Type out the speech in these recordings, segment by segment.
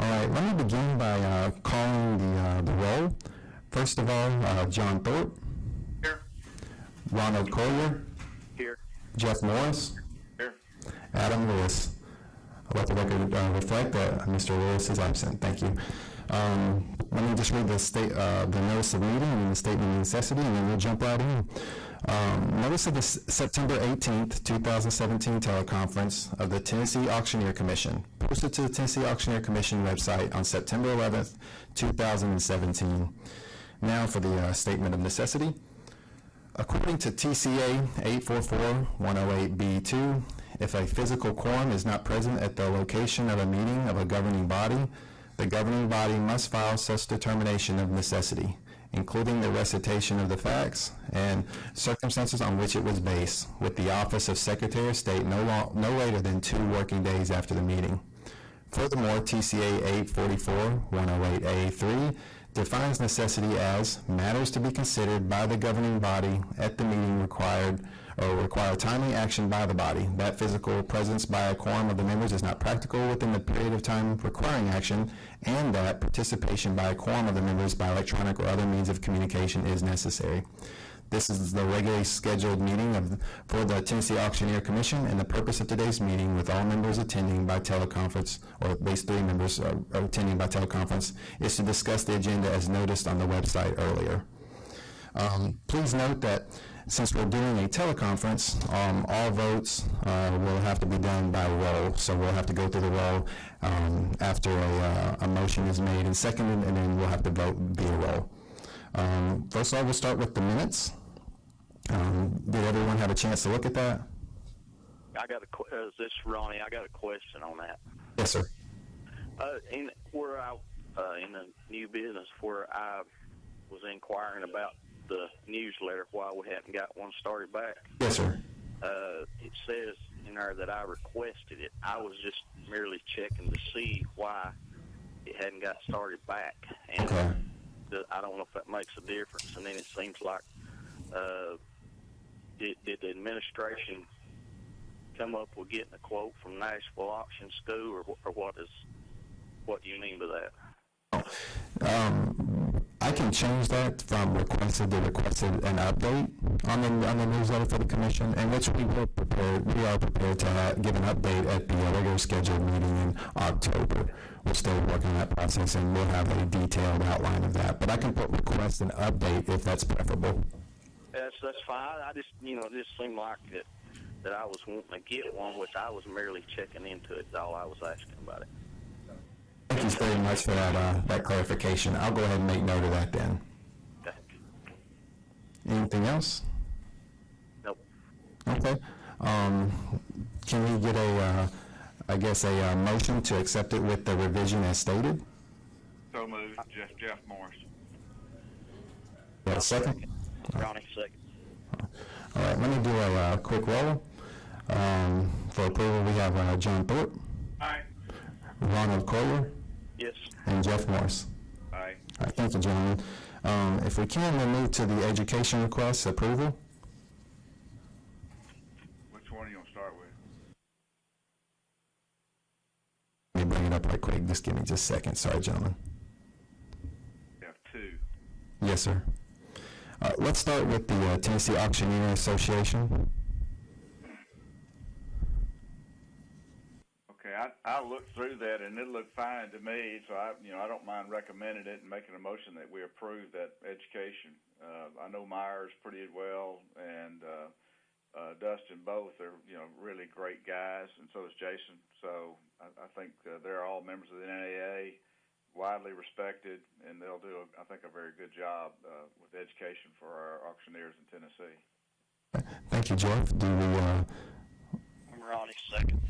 All right, let me begin by calling the roll. First of all, John Thorpe. Here. Ronald Collier. Here. Jeff Morris. Here. Adam Lewis. I'll let the record reflect that Mr. Lewis is absent. Thank you. Let me just read the notice of meeting and the statement of necessity, and then we'll jump right in. Notice of the September 18th, 2017 teleconference of the Tennessee Auctioneer Commission, posted to the Tennessee Auctioneer Commission website on September 11th, 2017. Now for the statement of necessity. According to TCA 844-108B2, if a physical quorum is not present at the location of a meeting of a governing body, the governing body must file such determination of necessity, including the recitation of the facts and circumstances on which it was based, with the office of Secretary of State no later than 2 working days after the meeting. Furthermore, TCA 844-108A3 defines necessity as matters to be considered by the governing body at the meeting require timely action by the body. That physical presence by a quorum of the members is not practical within the period of time requiring action, and that participation by a quorum of the members by electronic or other means of communication is necessary. This is the regularly scheduled meeting for the Tennessee Auctioneer Commission, and the purpose of today's meeting, with all members attending by teleconference, or at least 3 members attending by teleconference, is to discuss the agenda as noticed on the website earlier. Please note that since we're doing a teleconference, all votes will have to be done by roll. So we'll have to go through the roll after a motion is made and seconded, and then we'll have to vote via roll. First of all, we'll start with the minutes. Did everyone have a chance to look at that? Is this Ronnie? I got a question on that. Yes, sir. In the new business where I was inquiring about the newsletter, why we hadn't got one started back. Yes, sir. It says in there that I requested it. I was just merely checking to see why it hadn't got started back. And okay. I don't know if that makes a difference. And then it seems like, did the administration come up with getting a quote from Nashville Auction School, or what do you mean by that? I can change that from requested an update on the newsletter for the commission, and which we are prepared to give an update at the regular scheduled meeting in October. We're still working on that process, and we'll have a detailed outline of that. But I can put request an update if that's preferable. That's fine. I just, it just seemed like that I was wanting to get one, which I was merely checking into it. That's all I was asking about it. Thank you very much for that clarification. I'll go ahead and make note of that then. Okay. Anything else? Nope. Okay. Can we get a motion to accept it with the revision as stated? So moved. Jeff Morris. Got a second? Ronnie, second. All right, let me do a quick roll. For approval, we have John Thorpe. Aye. Ronald Collier. Yes. And Jeff Morris. Aye. All right, thank you, gentlemen. If we can, we'll move to the education request approval. Which one are you going to start with? Let me bring it up right quick. Just give me just a second. Sorry, gentlemen. You have 2. Yes, sir. Let's start with the Tennessee Auctioneer Association. Okay, I looked through that and it looked fine to me, so I don't mind recommending it and making a motion that we approve that education. I know Myers pretty well, and Dustin both are really great guys, and so is Jason. So I think they're all members of the NAA, widely respected, and they'll do I think a very good job with education for our auctioneers in Tennessee. Thank you, Jeff. I'm Ronnie, second.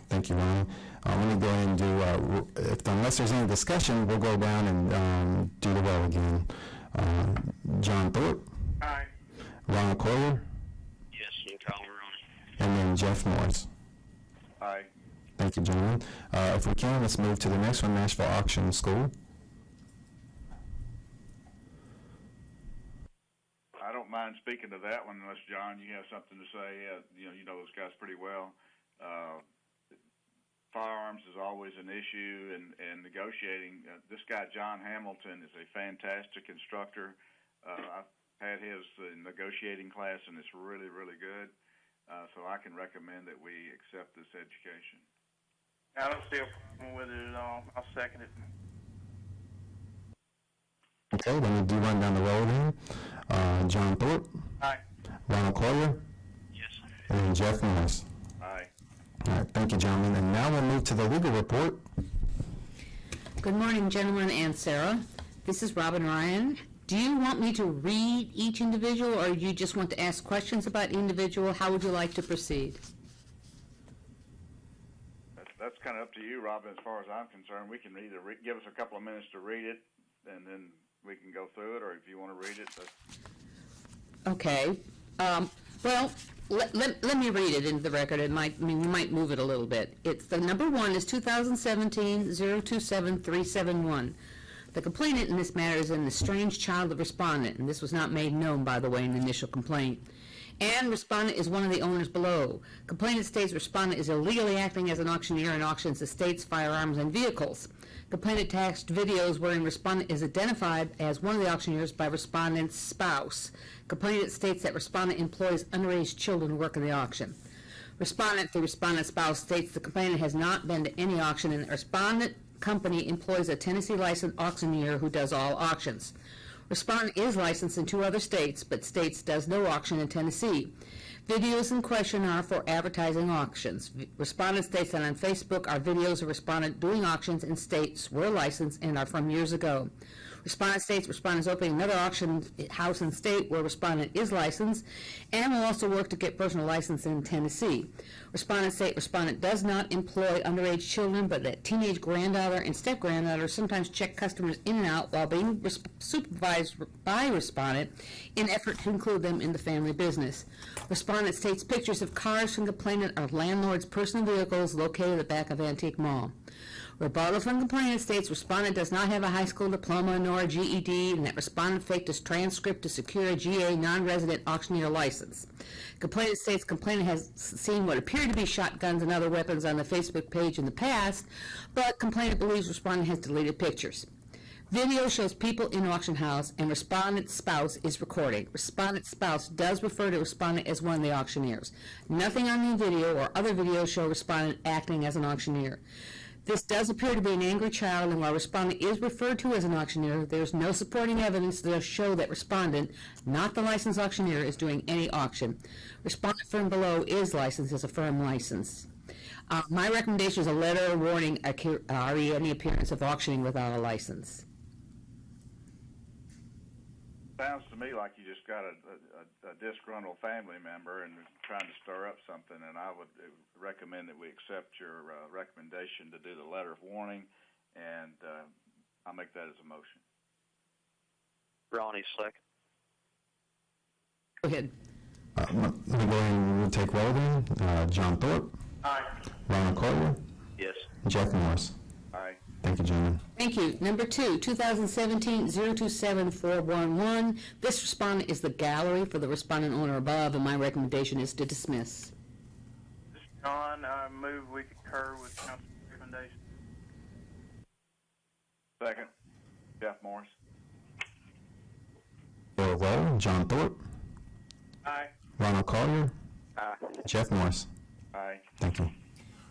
Thank you, Ronnie. Let me go ahead and do, unless there's any discussion, we'll go down and do the roll again. John Thorpe. Aye. Ronald Collier. Yes, you can call me Ronnie. And then Jeff Morris. Aye. Thank you, gentlemen. If we can, let's move to the next one, Nashville Auction School. I don't mind speaking to that one unless, John, you have something to say. You know those guys pretty well. firearms is always an issue, and negotiating. This guy, John Hamilton, is a fantastic instructor. I've had his negotiating class, and it's really, really good. So I can recommend that we accept this education. I don't see a problem with it at all. I'll second it. Okay, then we do run down the road here. John Thorpe, Aye. Ronald Collier, Yes. and Jeff Morris. Aye. All right, thank you, gentlemen. And now we'll move to the legal report. Good morning, gentlemen and Sarah. This is Robin Ryan. Do you want me to read each individual, or do you just want to ask questions about individual? How would you like to proceed? That's kind of up to you, Robin. As far as I'm concerned, we can either give us a couple of minutes to read it, and then we can go through it, or if you want to read it. Okay. Well, let me read it into the record. We might move it a little bit. It's the number one is 2017-027-371. The complainant in this matter is an estranged child of the respondent, and this was not made known, by the way, in the initial complaint. And respondent is one of the owners below. Complainant states respondent is illegally acting as an auctioneer and auctions estates, firearms, and vehicles. Complainant attached videos wherein respondent is identified as one of the auctioneers by respondent's spouse. Complainant states that respondent employs underage children who work in the auction. Respondent, the respondent's spouse, states the complainant has not been to any auction, and the respondent company employs a Tennessee licensed auctioneer who does all auctions. Respondent is licensed in 2 other states, but states does no auction in Tennessee. Videos in question are for advertising auctions. Respondent states that on Facebook are videos of respondent doing auctions in states were licensed and are from years ago. Respondent states respondent is opening another auction house in state where respondent is licensed and will also work to get personal license in Tennessee. Respondent state respondent does not employ underage children, but that teenage granddaughter and step-granddaughter sometimes check customers in and out while being supervised by respondent in effort to include them in the family business. Respondent states pictures of cars from complainant are landlord's personal vehicles located at the back of Antique Mall. Rebuttal from complainant states respondent does not have a high school diploma nor a GED, and that respondent faked his transcript to secure a GA non-resident auctioneer license. Complainant states complainant has seen what appear to be shotguns and other weapons on the Facebook page in the past, but complainant believes respondent has deleted pictures. Video shows people in auction house, and respondent's spouse is recording. Respondent's spouse does refer to respondent as one of the auctioneers. Nothing on the video or other videos show respondent acting as an auctioneer. This does appear to be an angry child, and while respondent is referred to as an auctioneer, there is no supporting evidence to show that respondent, not the licensed auctioneer, is doing any auction. Respondent firm below is licensed as a firm license. My recommendation is a letter warning any appearance of auctioning without a license. Sounds to me like you just got a disgruntled family member and trying to stir up something, and I would recommend that we accept your recommendation to do the letter of warning, and I'll make that as a motion. Ronnie, second. Go ahead. Let me go ahead and we'll take roll then. John Thorpe, Aye. Ronald Collier, Yes. Jeff Morris. Aye. Thank you, gentlemen. Thank you. Number 2, 2017-027-411. This respondent is the gallery for the respondent owner above, and my recommendation is to dismiss. This is John. I move we concur with council's recommendation. Second, Jeff Morris. For roll, John Thorpe, Aye. Ronald Collier, Aye. Jeff Morris. Aye. Thank you.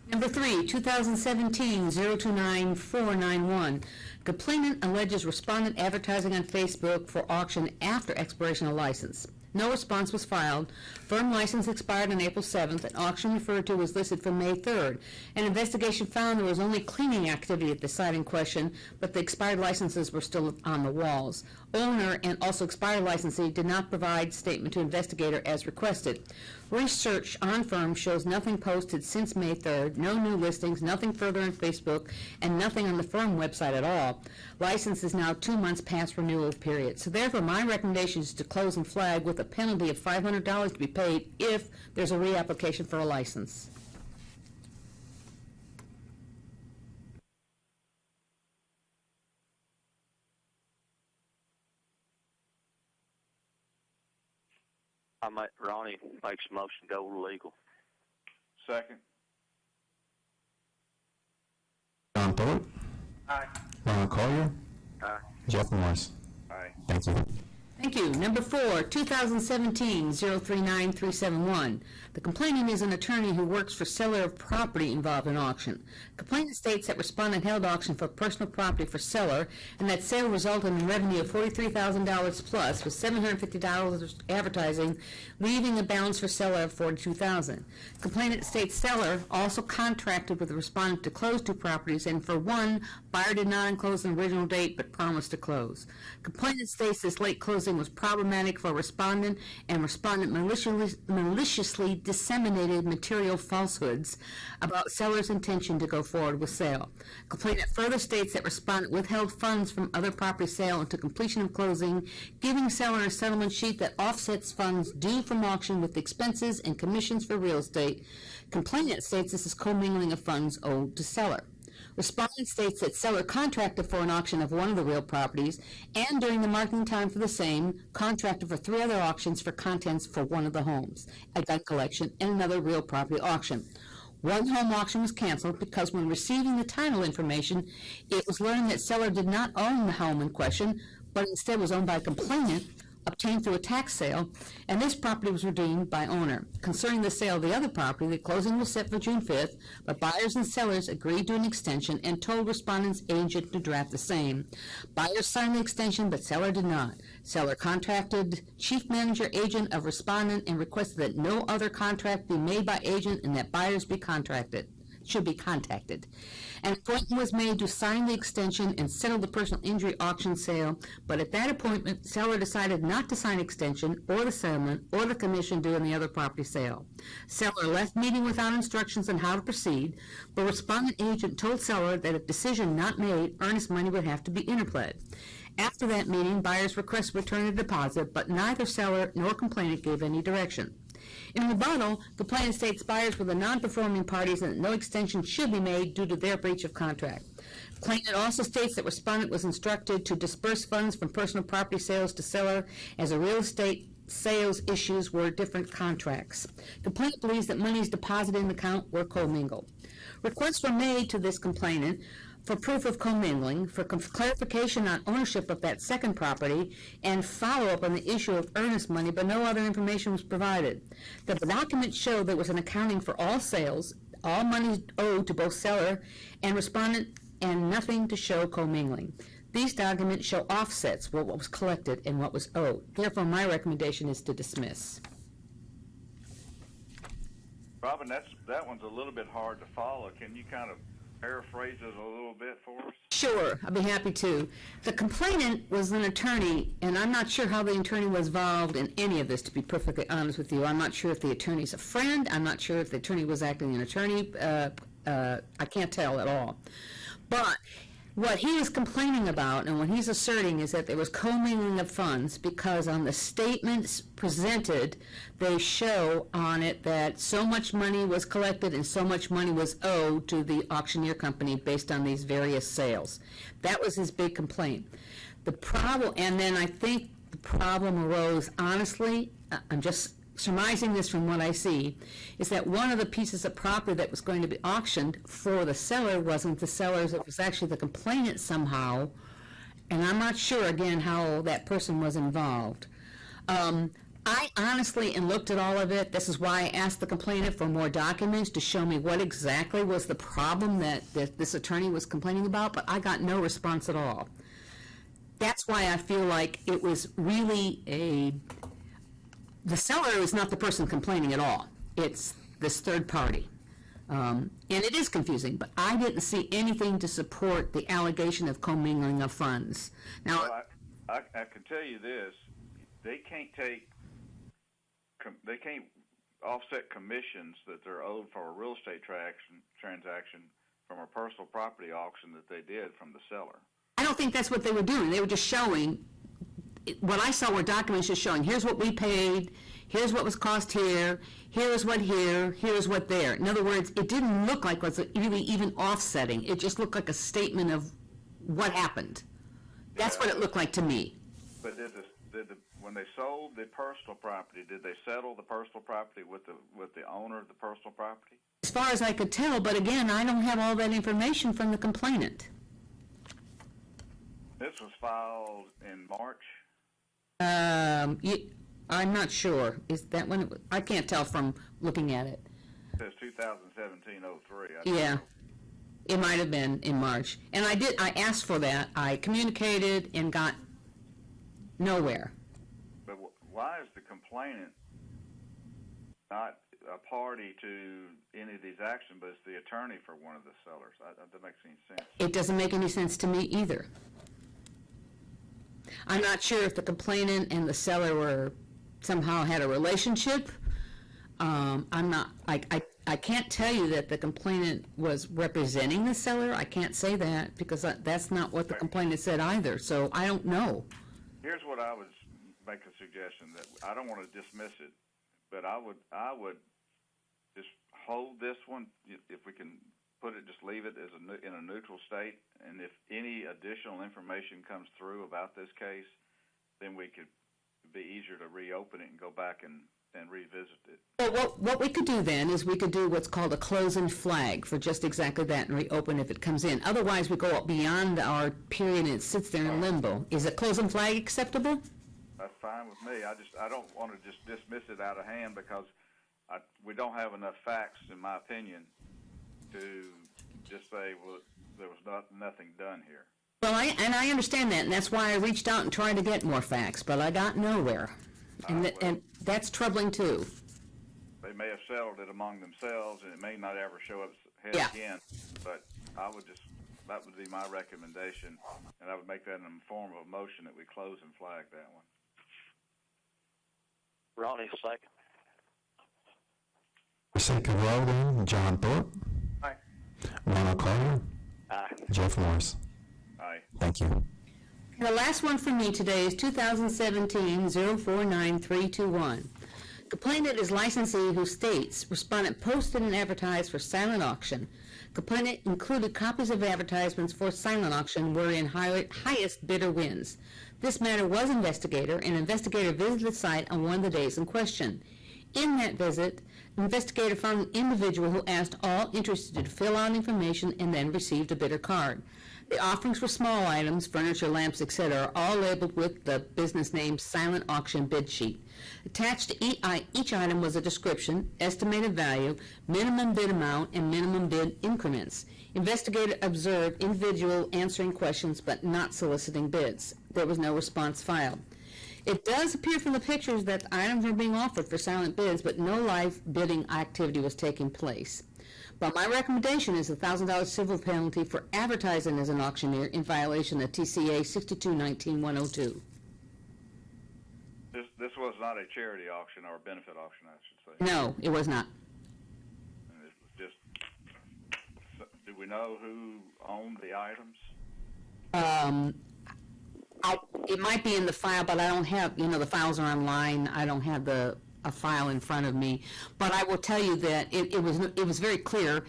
Number 3, 2017-029-491. Complainant alleges respondent advertising on Facebook for auction after expiration of license. No response was filed. Firm license expired on April 7th. An auction referred to was listed for May 3rd. An investigation found there was only cleaning activity at the site in question, but the expired licenses were still on the walls. Owner and also expired licensee did not provide statement to investigator as requested. Research on firm shows nothing posted since May 3rd, no new listings, nothing further on Facebook, and nothing on the firm website at all. License is now 2 months past renewal period. So therefore, my recommendation is to close and flag with a penalty of $500 to be paid if there's a reapplication for a license. Ronnie makes a motion to go legal. Second, Stewart, Aye. Ron Collier, Aye. Jeff Morris. Aye. Thank you. Thank you. Number 4, 2017-039371. The complainant is an attorney who works for seller of property involved in auction. Complainant states that respondent held auction for personal property for seller, and that sale resulted in revenue of $43,000 plus, with $750 advertising, leaving a balance for seller of $42,000. Complainant states seller also contracted with the respondent to close 2 properties, and for one, buyer did not enclose an original date but promised to close. Complainant states this late closing was problematic for respondent, and respondent maliciously disseminated material falsehoods about seller's intention to go forward with sale. Complainant further states that respondent withheld funds from other property sale until completion of closing, giving seller a settlement sheet that offsets funds due from auction with expenses and commissions for real estate. Complainant states this is commingling of funds owed to seller. Respondent states that seller contracted for an auction of one of the real properties, and during the marketing time for the same, contracted for 3 other auctions for contents for one of the homes, a gun collection, and another real property auction. One home auction was canceled because when receiving the title information, it was learned that seller did not own the home in question, but instead was owned by a complainant, obtained through a tax sale, and this property was redeemed by owner. Concerning the sale of the other property, the closing was set for June 5th, but buyers and sellers agreed to an extension and told respondent's agent to draft the same. Buyers signed the extension, but seller did not. Seller contacted chief manager agent of respondent and requested that no other contract be made by agent and that buyers should be contacted. An appointment was made to sign the extension and settle the personal injury auction sale, but at that appointment, seller decided not to sign extension or the settlement or the commission due in the other property sale. Seller left meeting without instructions on how to proceed, but respondent agent told seller that if decision not made, earnest money would have to be interplayed. After that meeting, buyers requested return of deposit, but neither seller nor complainant gave any direction. In rebuttal, complainant states buyers were the non-performing parties and that no extension should be made due to their breach of contract. Complainant also states that respondent was instructed to disperse funds from personal property sales to seller as a real estate sales issues were different contracts. Complainant believes that monies deposited in the account were commingled. Requests were made to this complainant for proof of commingling, for clarification on ownership of that second property, and follow-up on the issue of earnest money, but no other information was provided. The documents show there was an accounting for all sales, all money owed to both seller and respondent, and nothing to show commingling. These documents show offsets, what was collected and what was owed. Therefore, my recommendation is to dismiss. Robin, that one's a little bit hard to follow. Can you kind of paraphrase it a little bit for us? Sure, I'd be happy to. The complainant was an attorney, and I'm not sure how the attorney was involved in any of this, to be perfectly honest with you. I'm not sure if the attorney's a friend. I'm not sure if the attorney was acting an attorney. I can't tell at all. But what he is complaining about and what he's asserting is that there was commingling of funds because on the statements presented, they show on it that so much money was collected and so much money was owed to the auctioneer company based on these various sales. That was his big complaint. The problem, and then I think the problem arose, honestly, I'm just surmising this from what I see, is that one of the pieces of property that was going to be auctioned for the seller wasn't the seller's, it was actually the complainant somehow, and I'm not sure, again, how that person was involved. I honestly, and looked at all of it, this is why I asked the complainant for more documents to show me what exactly was the problem that this attorney was complaining about, but I got no response at all. That's why I feel like it was really the seller is not the person complaining at all. It's this third party. And it is confusing, but I didn't see anything to support the allegation of commingling of funds. Now, Well, I can tell you this: they can't offset commissions that they're owed for a real estate transaction from a personal property auction that they did from the seller. I don't think that's what they were doing. They were just showing. What I saw were documents just showing, here's what we paid, here's what was cost here, here's what here, here's what there. In other words, it didn't look like it was really even offsetting. It just looked like a statement of what happened. That's what it looked like to me. But when they sold the personal property, did they settle the personal property with the owner of the personal property? As far as I could tell, but again, I don't have all that information from the complainant. This was filed in March. I'm not sure. Is that when it was? I can't tell from looking at it. It says 2017-03. Yeah, it might have been in March. And I asked for that. I communicated and got nowhere. But why is the complainant not a party to any of these actions, but it's the attorney for one of the sellers? That doesn't make any sense. It doesn't make any sense to me either. I'm not sure if the complainant and the seller were somehow had a relationship. I can't tell you that the complainant was representing the seller. I can't say that because that's not what the complainant said either. So I don't know. Here's what I would make a suggestion, that I don't want to dismiss it, but I would just hold this one, if we can put it, just leave it as in a neutral state, and if any additional information comes through about this case, then we could be easier to reopen it and go back and revisit it. Well, what we could do then is we could do what's called a close and flag for just exactly that and reopen if it comes in. Otherwise, we go up beyond our period and it sits there in limbo. Is a close and flag acceptable? That's fine with me. I don't want to just dismiss it out of hand because we don't have enough facts, in my opinion, to just say, well, there was nothing done here. Well, I understand that, and that's why I reached out and tried to get more facts, but I got nowhere. And that's troubling, too. They may have settled it among themselves, and it may not ever show up again, but that would be my recommendation, and I would make that in the form of a motion that we close and flag that one. Ronnie, second. Second row then, John Thorpe. Aye. Ronald Carter. Aye. Jeff Morris. Aye. Thank you. The last one for me today is 2017-049321. Complainant is licensee who states, respondent posted and advertised for silent auction. Complainant included copies of advertisements for silent auction wherein highest bidder wins. This matter was investigator, and investigator visited the site on one of the days in question. In that visit, investigator found an individual who asked all interested to fill out information and then received a bidder card. The offerings for small items, furniture, lamps, etc., are all labeled with the business name Silent Auction Bid Sheet. Attached to each item was a description, estimated value, minimum bid amount, and minimum bid increments. Investigator observed individual answering questions but not soliciting bids. There was no response filed. It does appear from the pictures that the items were being offered for silent bids, but no live bidding activity was taking place. But my recommendation is a $1,000 civil penalty for advertising as an auctioneer in violation of TCA 6219-102. This was not a charity auction or a benefit auction, I should say. No, it was not. And it was just, do we know who owned the items? It might be in the file, but I don't have, the files are online. I don't have a file in front of me. But I will tell you that it was very clear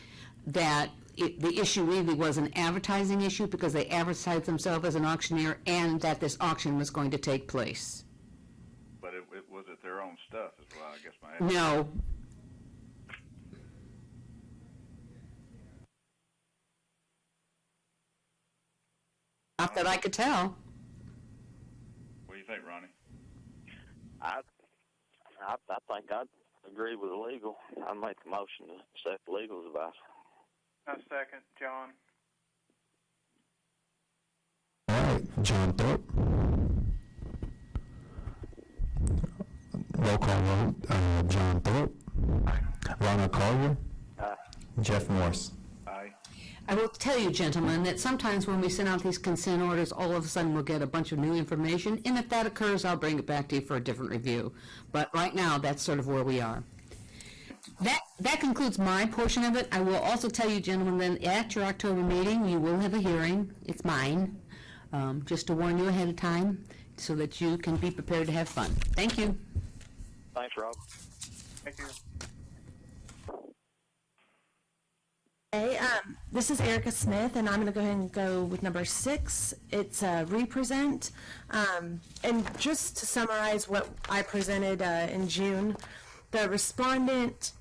that the issue really was an advertising issue because they advertised themselves as an auctioneer and that this auction was going to take place. But was it their own stuff as well, I guess my answer. No. Not that I could tell. What do you think, Ronnie? I think I'd agree with the legal. I'd make the motion to accept legal's advice. I second, John. All right, John Thorpe. Roll call vote. John Thorpe. Ronald Collier. Aye. Jeff Morris. Aye. I will tell you, gentlemen, that sometimes when we send out these consent orders, all of a sudden we'll get a bunch of new information, and if that occurs, I'll bring it back to you for a different review. But right now, that's sort of where we are. That concludes my portion of it. I will also tell you, gentlemen, that at your October meeting, you will have a hearing. It's mine, just to warn you ahead of time so that you can be prepared to have fun. Thank you. Thanks, Rob. Thank you. Hey, this is Erica Smith, and I'm going to go ahead and go with number 6. It's represent. And just to summarize what I presented in June, the respondent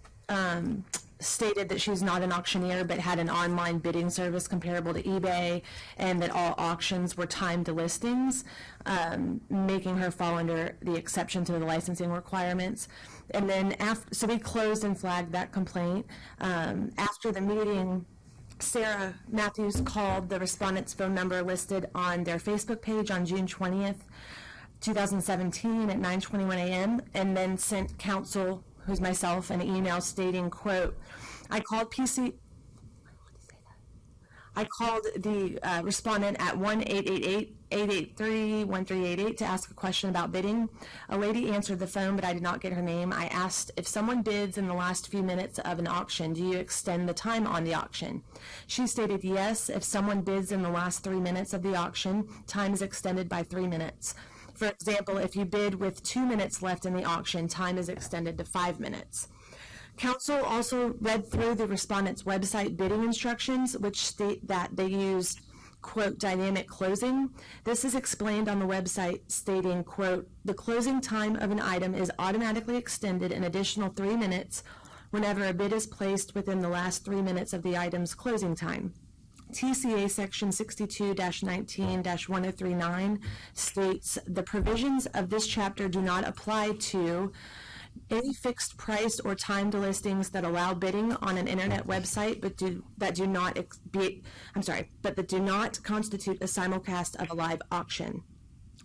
stated that she's not an auctioneer but had an online bidding service comparable to eBay, and that all auctions were timed to listings, making her fall under the exception to the licensing requirements. And then so we closed and flagged that complaint. After the meeting, Sarah Matthews called the respondent's phone number listed on their Facebook page on June 20th, 2017 at 9:21 a.m. and then sent counsel, who's myself, an email stating, quote, I called the respondent at 1-888-883-1388 to ask a question about bidding. A lady answered the phone, but I did not get her name. I asked, if someone bids in the last few minutes of an auction, do you extend the time on the auction? She stated, yes, if someone bids in the last 3 minutes of the auction, time is extended by 3 minutes. For example, if you bid with 2 minutes left in the auction, time is extended to 5 minutes. Counsel also read through the respondent's website bidding instructions, which state that they used, quote, dynamic closing. This is explained on the website stating, quote, the closing time of an item is automatically extended an additional 3 minutes whenever a bid is placed within the last 3 minutes of the item's closing time. TCA section 62-19-1039 states the provisions of this chapter do not apply to any fixed price or timed listings that allow bidding on an internet website but that do not constitute a simulcast of a live auction.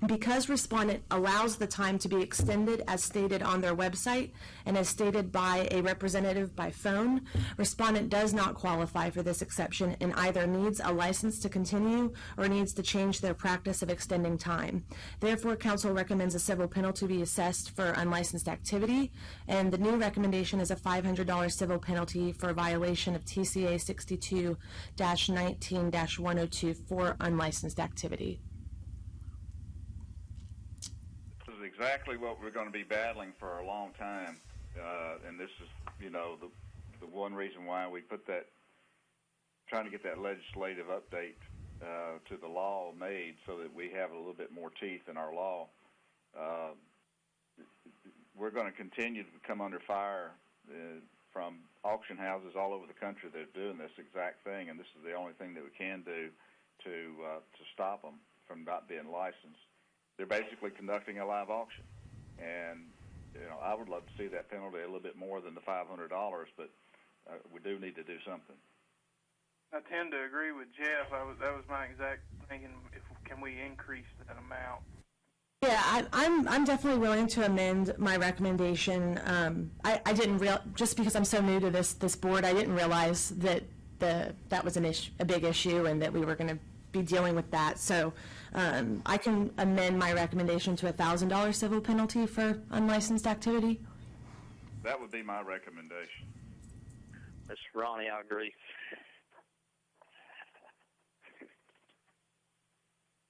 Because respondent allows the time to be extended as stated on their website and as stated by a representative by phone, respondent does not qualify for this exception and either needs a license to continue or needs to change their practice of extending time. Therefore, counsel recommends a civil penalty be assessed for unlicensed activity, and the new recommendation is a $500 civil penalty for violation of TCA 62-19-102 for unlicensed activity. Exactly what we're going to be battling for a long time, and this is, the one reason why we put that, trying to get that legislative update to the law made so that we have a little bit more teeth in our law. We're going to continue to come under fire from auction houses all over the country that are doing this exact thing, and this is the only thing that we can do to stop them from not being licensed. They're basically conducting a live auction, and I would love to see that penalty a little bit more than the $500, but we do need to do something. I tend to agree with Jeff. That was my exact thinking. Can we increase that amount? Yeah, I'm definitely willing to amend my recommendation. I didn't just because I'm so new to this board, I didn't realize that that was a big issue and that we were going to be dealing with that. So I can amend my recommendation to a $1,000 civil penalty for unlicensed activity. That would be my recommendation. Mr. Ronnie, I agree.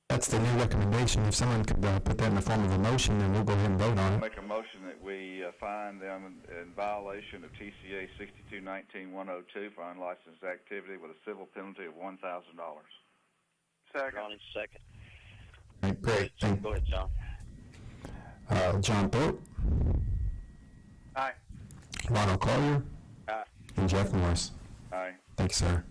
That's the new recommendation. If someone could put that in the form of a motion, then we'll go ahead and vote on it. Make a motion that we find them in violation of TCA 62-19-102 for unlicensed activity with a civil penalty of $1,000. Second. Ronnie, second. All right, great. Go ahead, John. John Thorpe, Aye. Ronald Collier, Aye. and Jeff Morris. Aye. Thank you, sir.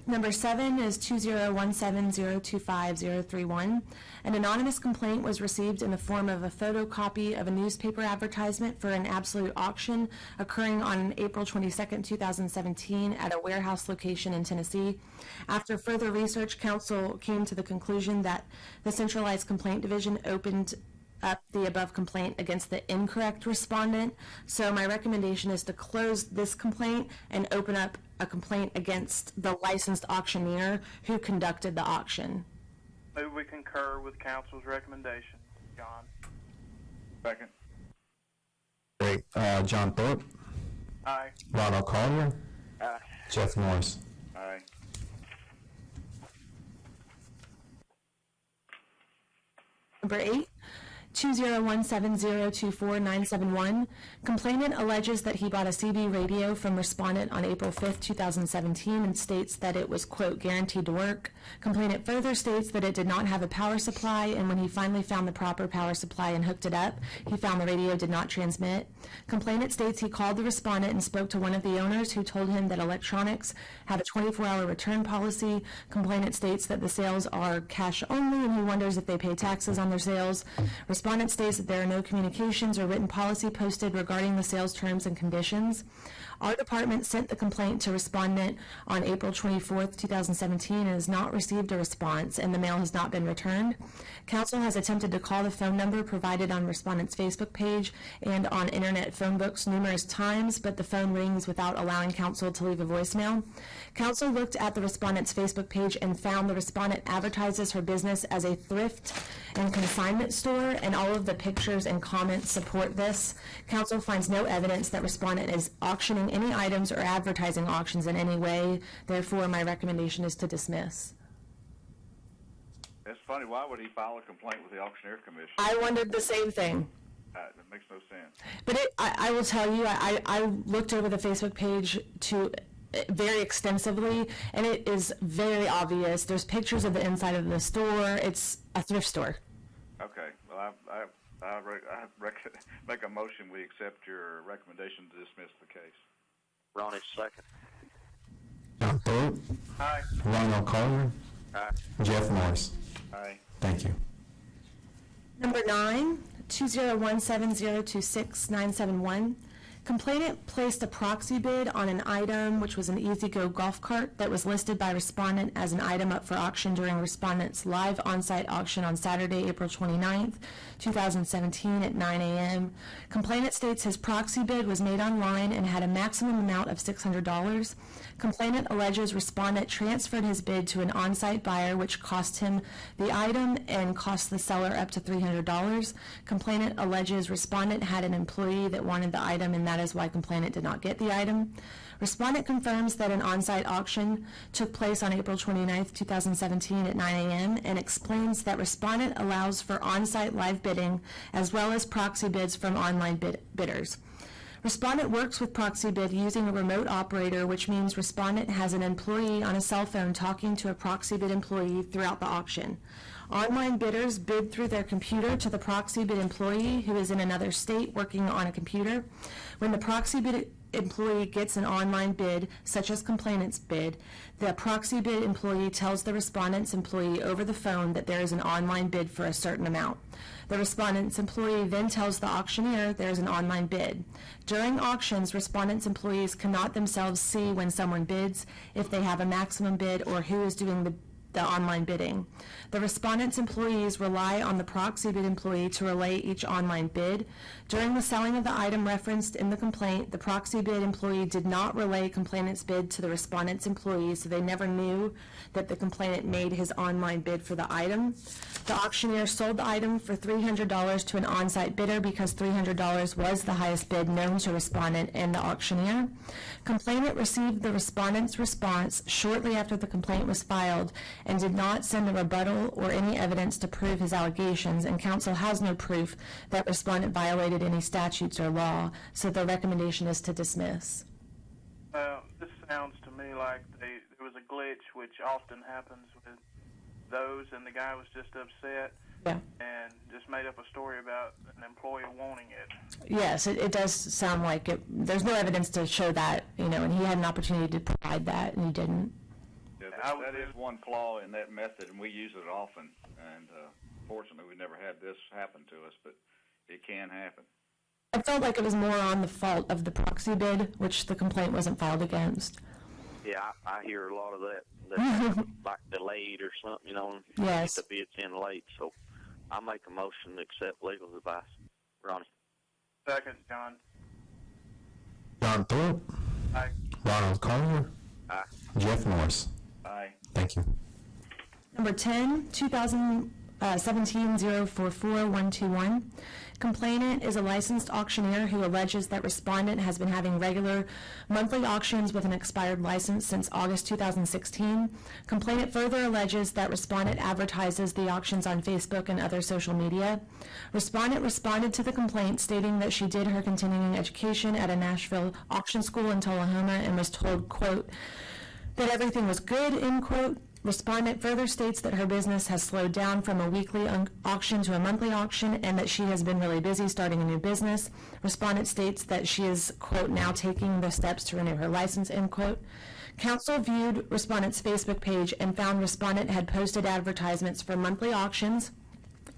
Number 7 is 2017025-031. An anonymous complaint was received in the form of a photocopy of a newspaper advertisement for an absolute auction occurring on April 22nd, 2017 at a warehouse location in Tennessee. After further research, counsel came to the conclusion that the Centralized Complaint Division opened up the above complaint against the incorrect respondent. So my recommendation is to close this complaint and open up a complaint against the licensed auctioneer who conducted the auction. Move we concur with counsel's recommendation. John. Second. Great. John Thorpe, Aye. Ronald Collier, Aye. Jeff Morris. Aye. Number 8, 201702491, complainant alleges that he bought a CB radio from respondent on April 5th, 2017, and states that it was, quote, guaranteed to work. Complainant further states that it did not have a power supply, and when he finally found the proper power supply and hooked it up, he found the radio did not transmit. Complainant states he called the respondent and spoke to one of the owners who told him that electronics have a 24-hour return policy. Complainant states that the sales are cash only, and he wonders if they pay taxes on their sales. Respondent states that there are no communications or written policy posted regarding the sales terms and conditions. Our department sent the complaint to respondent on April 24th, 2017, and has not received a response, and the mail has not been returned. Counsel has attempted to call the phone number provided on respondent's Facebook page and on internet phone books numerous times, but the phone rings without allowing counsel to leave a voicemail. Counsel looked at the respondent's Facebook page and found the respondent advertises her business as a thrift and consignment store, and all of the pictures and comments support this. Counsel finds no evidence that respondent is auctioning any items or advertising auctions in any way. Therefore, my recommendation is to dismiss. It's funny. Why would he file a complaint with the Auctioneer Commission? I wondered the same thing. That makes no sense. But I will tell you, I looked over the Facebook page very extensively, and it is very obvious. There's pictures of the inside of the store. It's a thrift store. Okay. Well, I make a motion we accept your recommendation to dismiss the case. Ronnie, second. John Thorpe. Aye. Ronald Collier. Aye. Jeff Morris. Aye. Thank you. Number 9, 2017026-971. Complainant placed a proxy bid on an item, which was an EasyGo golf cart that was listed by respondent as an item up for auction during respondent's live on-site auction on Saturday, April 29th, 2017 at 9 a.m. Complainant states his proxy bid was made online and had a maximum amount of $600. Complainant alleges respondent transferred his bid to an on-site buyer, which cost him the item and cost the seller up to $300. Complainant alleges respondent had an employee that wanted the item, and that is why complainant did not get the item. Respondent confirms that an on-site auction took place on April 29th, 2017 at 9 a.m. and explains that respondent allows for on-site live bidding as well as proxy bids from online bidders. Respondent works with proxy bid using a remote operator, which means respondent has an employee on a cell phone talking to a proxy bid employee throughout the auction. Online bidders bid through their computer to the proxy bid employee who is in another state working on a computer. When the proxy bid employee gets an online bid, such as complainant's bid, the proxy bid employee tells the respondent's employee over the phone that there is an online bid for a certain amount. The respondent's employee then tells the auctioneer there is an online bid. During auctions, respondent's employees cannot themselves see when someone bids, if they have a maximum bid, or who is doing the online bidding. The respondent's employees rely on the proxy bid employee to relay each online bid. During the selling of the item referenced in the complaint, the proxy bid employee did not relay complainant's bid to the respondent's employee, so they never knew that the complainant made his online bid for the item. The auctioneer sold the item for $300 to an on-site bidder because $300 was the highest bid known to respondent and the auctioneer. Complainant received the respondent's response shortly after the complaint was filed and did not send a rebuttal or any evidence to prove his allegations, and counsel has no proof that respondent violated any statutes or law, so the recommendation is to dismiss. This sounds to me like there was a glitch, which often happens with those, and the guy was just upset and just made up a story about an employee wanting it. Yes, it does sound like it. There's no evidence to show that, and he had an opportunity to provide that, and he didn't. Yeah, that is one flaw in that method, and we use it often. And fortunately, we never had this happen to us, but it can happen. I felt like it was more on the fault of the proxy bid, which the complaint wasn't filed against. Yeah, I hear a lot of that like delayed or something, Yes. The bid's in late. So I'll make a motion to accept legal advice. Ronnie. Second, John. John Thorpe. Aye. Ronald Collier. Aye. Jeff Morris. Aye. Thank you. Number 10, 17044-121. Complainant is a licensed auctioneer who alleges that respondent has been having regular monthly auctions with an expired license since August 2016. Complainant further alleges that respondent advertises the auctions on Facebook and other social media. Respondent responded to the complaint stating that she did her continuing education at a Nashville auction school in Tullahoma and was told, quote, that everything was good, end quote. Respondent further states that her business has slowed down from a weekly auction to a monthly auction and that she has been really busy starting a new business. Respondent states that she is, quote, now taking the steps to renew her license, end quote. Counsel viewed respondent's Facebook page and found respondent had posted advertisements for monthly auctions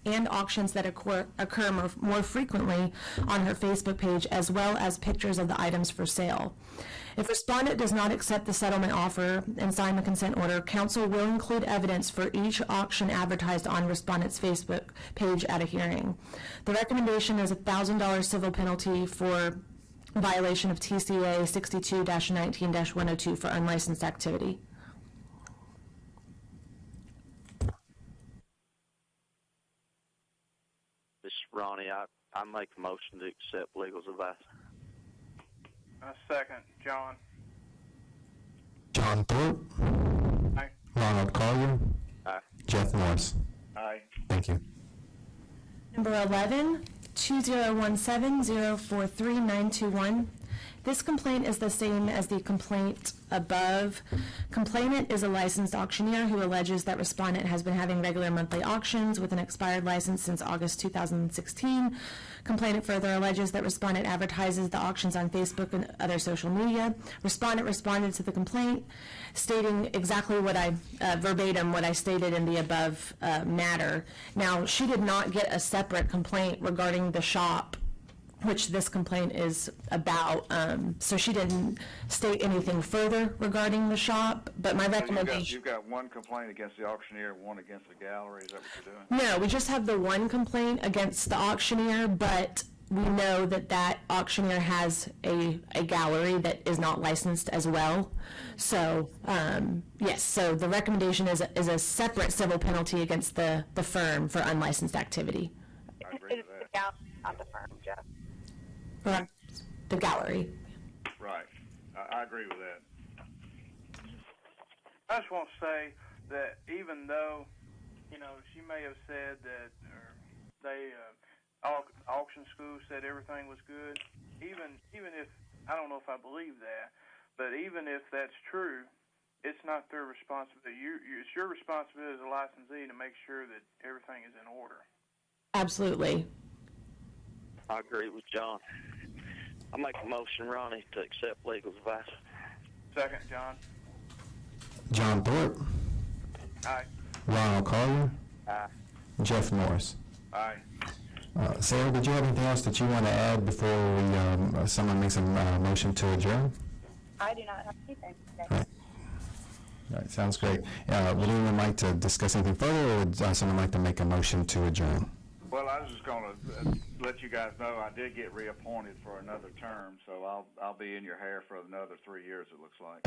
and auctions that occur more frequently on her Facebook page, as well as pictures of the items for sale. If respondent does not accept the settlement offer and sign the consent order, counsel will include evidence for each auction advertised on respondent's Facebook page at a hearing. The recommendation is a $1,000 civil penalty for violation of TCA 62-19-102 for unlicensed activity. This is Ronnie. I make a motion to accept legal's advice. Second, John. John Thorpe. Aye. Ronald Collier. Aye. Jeff Morris. Aye. Thank you. Number 11, 2017-043-921. This complaint is the same as the complaint above. Complainant is a licensed auctioneer who alleges that respondent has been having regular monthly auctions with an expired license since August 2016. Complainant further alleges that respondent advertises the auctions on Facebook and other social media. Respondent responded to the complaint, stating exactly what verbatim what I stated in the above matter. Now, she did not get a separate complaint regarding the shop, which this complaint is about, so she didn't state anything further regarding the shop, but my recommendation... You've got one complaint against the auctioneer, one against the gallery, is that what you're doing? No, we just have the one complaint against the auctioneer, but we know that that auctioneer has a gallery that is not licensed as well. So, yes, so the recommendation is a separate civil penalty against the firm for unlicensed activity. I agree with that. The gallery, not the firm, Jeff. The gallery. Right. I agree with that. I just want to say that even though, she may have said that auction school said everything was good, even if, I don't know if I believe that, but even if that's true, it's not their responsibility. It's your responsibility as a licensee to make sure that everything is in order. Absolutely. I agree with John. I make a motion, Ronnie, to accept legal's advice. Second, John. John Thorpe. Aye. Ronald Collier. Aye. Jeff Morris. Aye. Sarah, did you have anything else that you want to add before someone makes a motion to adjourn? I do not have anything today. All right, sounds great. Would anyone like to discuss anything further, or would someone like to make a motion to adjourn? Well, I was just going to let you guys know I did get reappointed for another term, so I'll be in your hair for another 3 years, it looks like.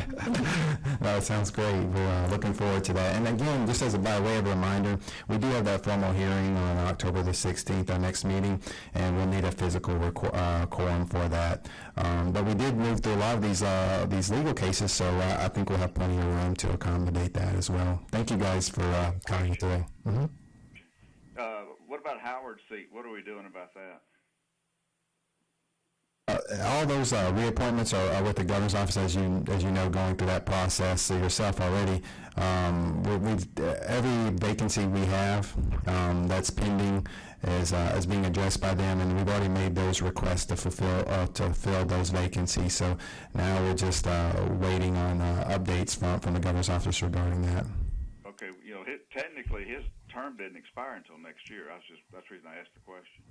No, it sounds great. We're looking forward to that. And again, just as by way of a reminder, we do have that formal hearing on October the 16th, our next meeting, and we'll need a physical quorum for that. But we did move through a lot of these legal cases, so I think we'll have plenty of room to accommodate that as well. Thank you guys for coming today. Mm-hmm. What about Howard's seat? What are we doing about that? All those reappointments are with the governor's office, as you know, going through that process yourself already. Every vacancy we have that's pending is being addressed by them, and we've already made those requests to fill those vacancies. So now we're just waiting on updates from the governor's office regarding that. Okay, technically his term didn't expire until next year. That's the reason I asked the question.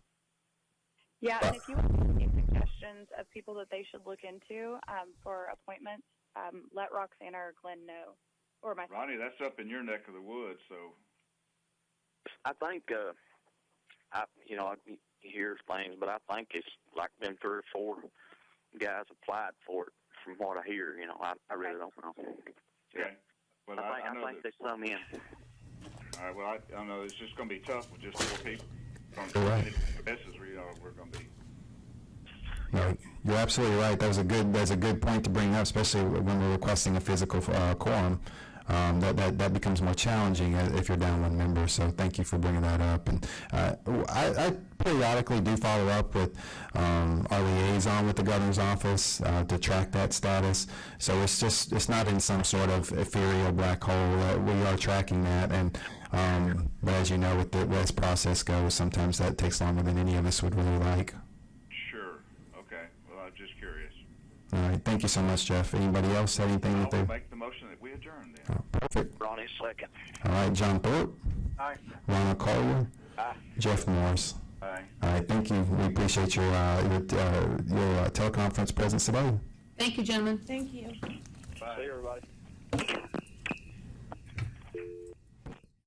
Yeah, and if you have any suggestions of people that they should look into for appointments, let Roxanna or Glenn know, or myself. Ronnie, that's up in your neck of the woods, so. I think, I hear things, but I think it's like been 3 or 4 guys applied for it. From what I hear, I really don't know. Okay. Well, I think there's some in. All right, well, I don't know, it's just going to be tough with just 4 people. You're right. We're going to be. No, you're absolutely right. That's a good point to bring up, especially when we're requesting a physical quorum. That becomes more challenging if you're down 1 member. So thank you for bringing that up. And I periodically do follow up with our liaison with the governor's office to track that status. So it's not in some sort of ethereal black hole. We are tracking that, and but as you know, with the way this process goes, sometimes that takes longer than any of us would really like. Just curious. All right. Thank you so much, Jeff. Anybody else have anything that they... make the motion that we adjourn then. Oh, perfect. Ronnie, second. All right. John Thorpe. Aye. Ronald Collier. Aye. Jeff Morris. Aye. All right. Thank you. We appreciate your teleconference presence today. Thank you, gentlemen. Thank you. Bye. See you, everybody.